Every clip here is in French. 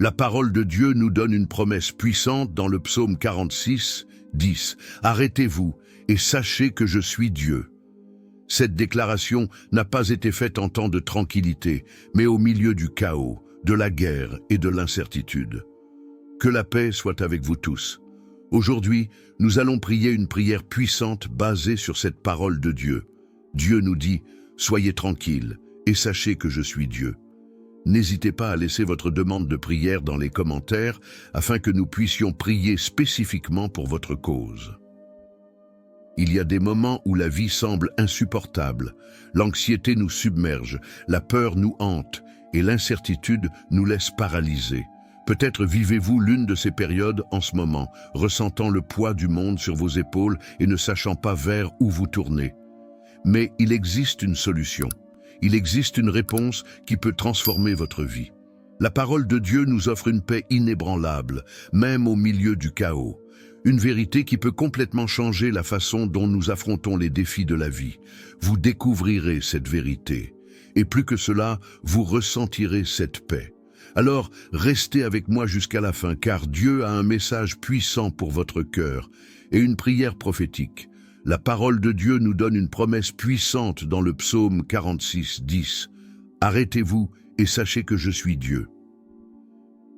La parole de Dieu nous donne une promesse puissante dans le psaume 46, 10. « Arrêtez-vous et sachez que je suis Dieu ». Cette déclaration n'a pas été faite en temps de tranquillité, mais au milieu du chaos, de la guerre et de l'incertitude. Que la paix soit avec vous tous. Aujourd'hui, nous allons prier une prière puissante basée sur cette parole de Dieu. Dieu nous dit « Soyez tranquilles et sachez que je suis Dieu ». N'hésitez pas à laisser votre demande de prière dans les commentaires afin que nous puissions prier spécifiquement pour votre cause. Il y a des moments où la vie semble insupportable, l'anxiété nous submerge, la peur nous hante et l'incertitude nous laisse paralysés. Peut-être vivez-vous l'une de ces périodes en ce moment, ressentant le poids du monde sur vos épaules et ne sachant pas vers où vous tourner. Mais il existe une solution. Il existe une réponse qui peut transformer votre vie. La parole de Dieu nous offre une paix inébranlable, même au milieu du chaos. Une vérité qui peut complètement changer la façon dont nous affrontons les défis de la vie. Vous découvrirez cette vérité. Et plus que cela, vous ressentirez cette paix. Alors, restez avec moi jusqu'à la fin, car Dieu a un message puissant pour votre cœur et une prière prophétique. La parole de Dieu nous donne une promesse puissante dans le psaume 46, 10. « Arrêtez-vous et sachez que je suis Dieu ».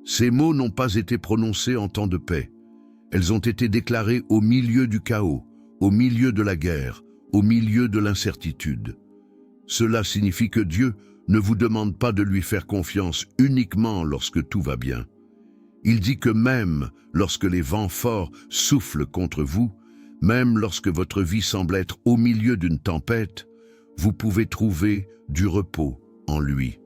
Ces mots n'ont pas été prononcés en temps de paix. Elles ont été déclarées au milieu du chaos, au milieu de la guerre, au milieu de l'incertitude. Cela signifie que Dieu ne vous demande pas de lui faire confiance uniquement lorsque tout va bien. Il dit que même lorsque les vents forts soufflent contre vous, même lorsque votre vie semble être au milieu d'une tempête, vous pouvez trouver du repos en lui.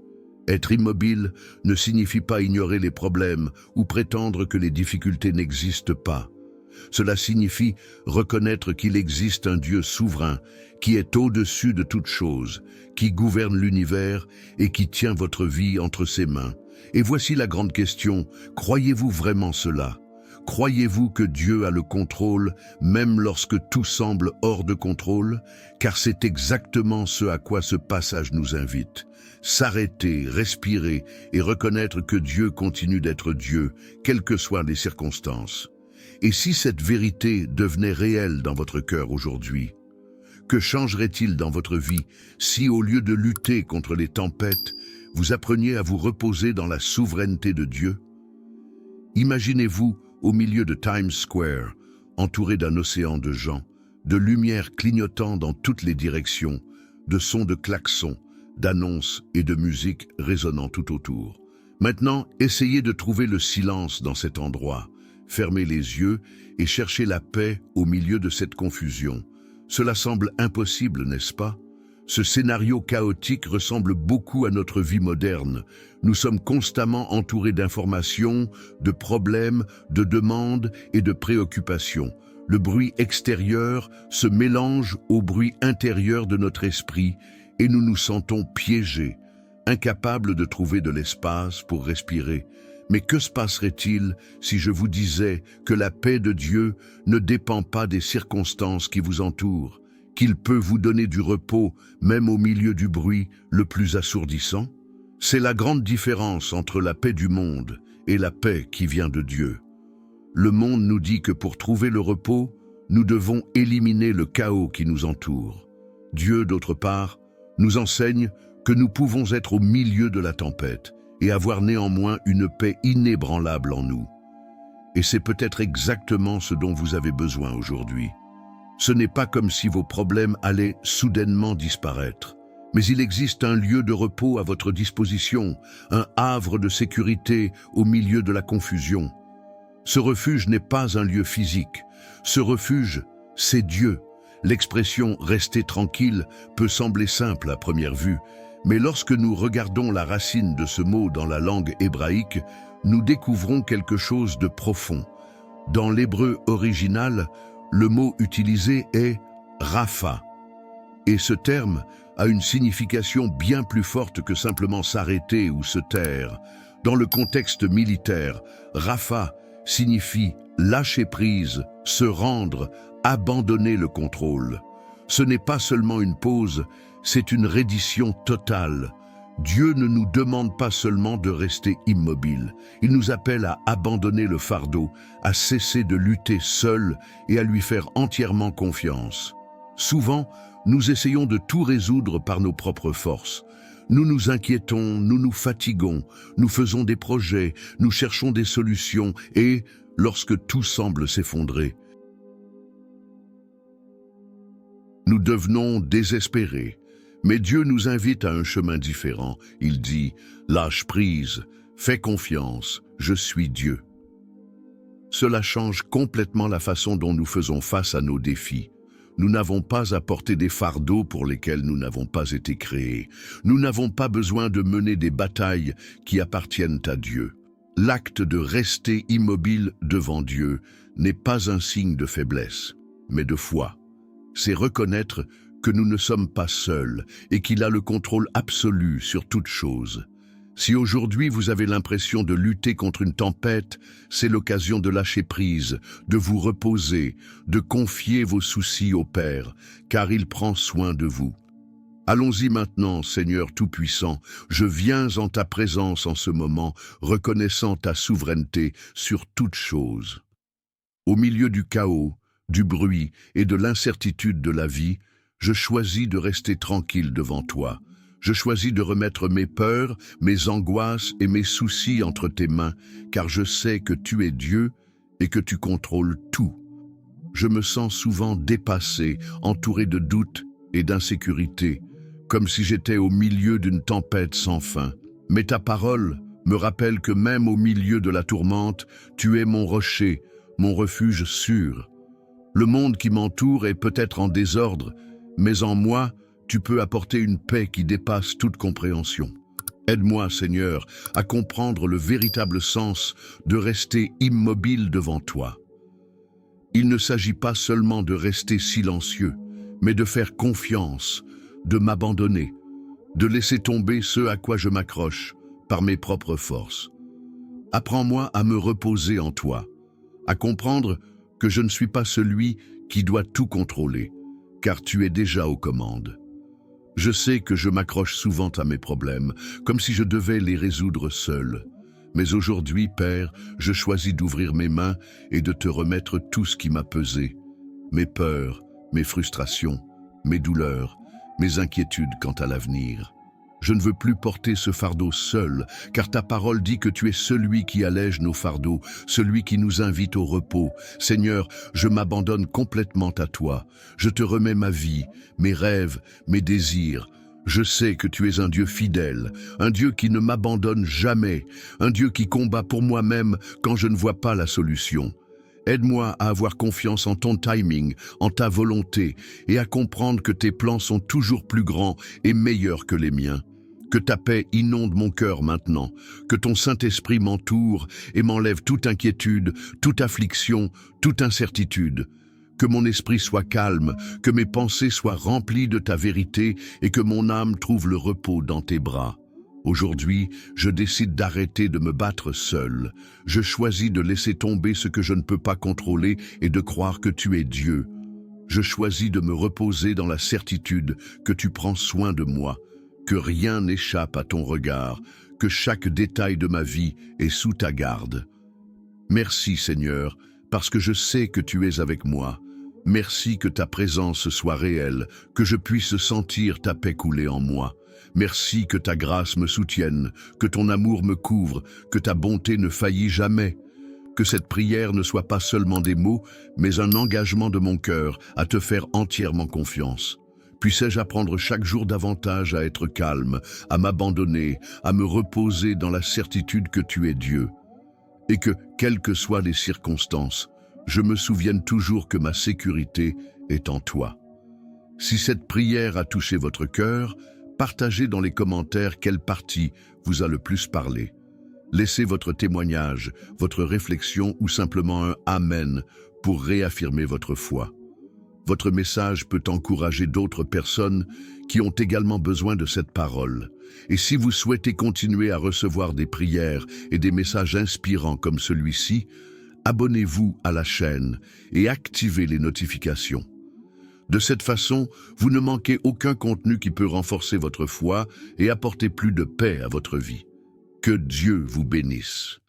Être immobile ne signifie pas ignorer les problèmes ou prétendre que les difficultés n'existent pas. Cela signifie reconnaître qu'il existe un Dieu souverain qui est au-dessus de toute chose, qui gouverne l'univers et qui tient votre vie entre ses mains. Et voici la grande question, croyez-vous vraiment cela ? Croyez-vous que Dieu a le contrôle, même lorsque tout semble hors de contrôle? Car c'est exactement ce à quoi ce passage nous invite. S'arrêter, respirer et reconnaître que Dieu continue d'être Dieu, quelles que soient les circonstances. Et si cette vérité devenait réelle dans votre cœur aujourd'hui? Que changerait-il dans votre vie si, au lieu de lutter contre les tempêtes, vous appreniez à vous reposer dans la souveraineté de Dieu? Imaginez-vous au milieu de Times Square, entouré d'un océan de gens, de lumières clignotant dans toutes les directions, de sons de klaxons, d'annonces et de musique résonnant tout autour. Maintenant, essayez de trouver le silence dans cet endroit. Fermez les yeux et cherchez la paix au milieu de cette confusion. Cela semble impossible, n'est-ce pas? Ce scénario chaotique ressemble beaucoup à notre vie moderne. Nous sommes constamment entourés d'informations, de problèmes, de demandes et de préoccupations. Le bruit extérieur se mélange au bruit intérieur de notre esprit et nous nous sentons piégés, incapables de trouver de l'espace pour respirer. Mais que se passerait-il si je vous disais que la paix de Dieu ne dépend pas des circonstances qui vous entourent, qu'il peut vous donner du repos même au milieu du bruit le plus assourdissant? C'est la grande différence entre la paix du monde et la paix qui vient de Dieu. Le monde nous dit que pour trouver le repos, nous devons éliminer le chaos qui nous entoure. Dieu, d'autre part, nous enseigne que nous pouvons être au milieu de la tempête et avoir néanmoins une paix inébranlable en nous. Et c'est peut-être exactement ce dont vous avez besoin aujourd'hui. Ce n'est pas comme si vos problèmes allaient soudainement disparaître, mais il existe un lieu de repos à votre disposition, un havre de sécurité au milieu de la confusion. Ce refuge n'est pas un lieu physique. Ce refuge, c'est Dieu. L'expression « rester tranquille » peut sembler simple à première vue, mais lorsque nous regardons la racine de ce mot dans la langue hébraïque, nous découvrons quelque chose de profond. Dans l'hébreu original, le mot utilisé est « rapha ». Et ce terme a une signification bien plus forte que simplement s'arrêter ou se taire. Dans le contexte militaire, rapha signifie lâcher prise, se rendre, abandonner le contrôle. Ce n'est pas seulement une pause, c'est une reddition totale. Dieu ne nous demande pas seulement de rester immobiles, il nous appelle à abandonner le fardeau, à cesser de lutter seuls et à lui faire entièrement confiance. Souvent, nous essayons de tout résoudre par nos propres forces. Nous nous inquiétons, nous nous fatiguons, nous faisons des projets, nous cherchons des solutions et, lorsque tout semble s'effondrer, nous devenons désespérés. Mais Dieu nous invite à un chemin différent. Il dit « Lâche prise, fais confiance, je suis Dieu ». Cela change complètement la façon dont nous faisons face à nos défis. Nous n'avons pas à porter des fardeaux pour lesquels nous n'avons pas été créés. Nous n'avons pas besoin de mener des batailles qui appartiennent à Dieu. L'acte de rester immobile devant Dieu n'est pas un signe de faiblesse, mais de foi. C'est reconnaître que nous ne sommes pas seuls et qu'il a le contrôle absolu sur toute chose. Si aujourd'hui vous avez l'impression de lutter contre une tempête, c'est l'occasion de lâcher prise, de vous reposer, de confier vos soucis au Père, car il prend soin de vous. Allons-y maintenant, Seigneur Tout-Puissant, je viens en ta présence en ce moment, reconnaissant ta souveraineté sur toute chose. Au milieu du chaos, du bruit et de l'incertitude de la vie, je choisis de rester tranquille devant toi. Je choisis de remettre mes peurs, mes angoisses et mes soucis entre tes mains, car je sais que tu es Dieu et que tu contrôles tout. Je me sens souvent dépassé, entouré de doutes et d'insécurité, comme si j'étais au milieu d'une tempête sans fin. Mais ta parole me rappelle que même au milieu de la tourmente, tu es mon rocher, mon refuge sûr. Le monde qui m'entoure est peut-être en désordre, mais en moi, tu peux apporter une paix qui dépasse toute compréhension. Aide-moi, Seigneur, à comprendre le véritable sens de rester immobile devant toi. Il ne s'agit pas seulement de rester silencieux, mais de faire confiance, de m'abandonner, de laisser tomber ce à quoi je m'accroche par mes propres forces. Apprends-moi à me reposer en toi, à comprendre que je ne suis pas celui qui doit tout contrôler, car tu es déjà aux commandes. Je sais que je m'accroche souvent à mes problèmes, comme si je devais les résoudre seul. Mais aujourd'hui, Père, je choisis d'ouvrir mes mains et de te remettre tout ce qui m'a pesé. Mes peurs, mes frustrations, mes douleurs, mes inquiétudes quant à l'avenir. Je ne veux plus porter ce fardeau seul, car ta parole dit que tu es celui qui allège nos fardeaux, celui qui nous invite au repos. Seigneur, je m'abandonne complètement à toi. Je te remets ma vie, mes rêves, mes désirs. Je sais que tu es un Dieu fidèle, un Dieu qui ne m'abandonne jamais, un Dieu qui combat pour moi-même quand je ne vois pas la solution. Aide-moi à avoir confiance en ton timing, en ta volonté, et à comprendre que tes plans sont toujours plus grands et meilleurs que les miens. Que ta paix inonde mon cœur maintenant, que ton Saint-Esprit m'entoure et m'enlève toute inquiétude, toute affliction, toute incertitude. Que mon esprit soit calme, que mes pensées soient remplies de ta vérité et que mon âme trouve le repos dans tes bras. Aujourd'hui, je décide d'arrêter de me battre seul. Je choisis de laisser tomber ce que je ne peux pas contrôler et de croire que tu es Dieu. Je choisis de me reposer dans la certitude que tu prends soin de moi, que rien n'échappe à ton regard, que chaque détail de ma vie est sous ta garde. Merci Seigneur, parce que je sais que tu es avec moi. Merci que ta présence soit réelle, que je puisse sentir ta paix couler en moi. Merci que ta grâce me soutienne, que ton amour me couvre, que ta bonté ne faillit jamais. Que cette prière ne soit pas seulement des mots, mais un engagement de mon cœur à te faire entièrement confiance. Puissais-je apprendre chaque jour davantage à être calme, à m'abandonner, à me reposer dans la certitude que tu es Dieu. Et que, quelles que soient les circonstances, je me souvienne toujours que ma sécurité est en toi. Si cette prière a touché votre cœur, partagez dans les commentaires quelle partie vous a le plus parlé. Laissez votre témoignage, votre réflexion ou simplement un « Amen » pour réaffirmer votre foi. Votre message peut encourager d'autres personnes qui ont également besoin de cette parole. Et si vous souhaitez continuer à recevoir des prières et des messages inspirants comme celui-ci, abonnez-vous à la chaîne et activez les notifications. De cette façon, vous ne manquez aucun contenu qui peut renforcer votre foi et apporter plus de paix à votre vie. Que Dieu vous bénisse.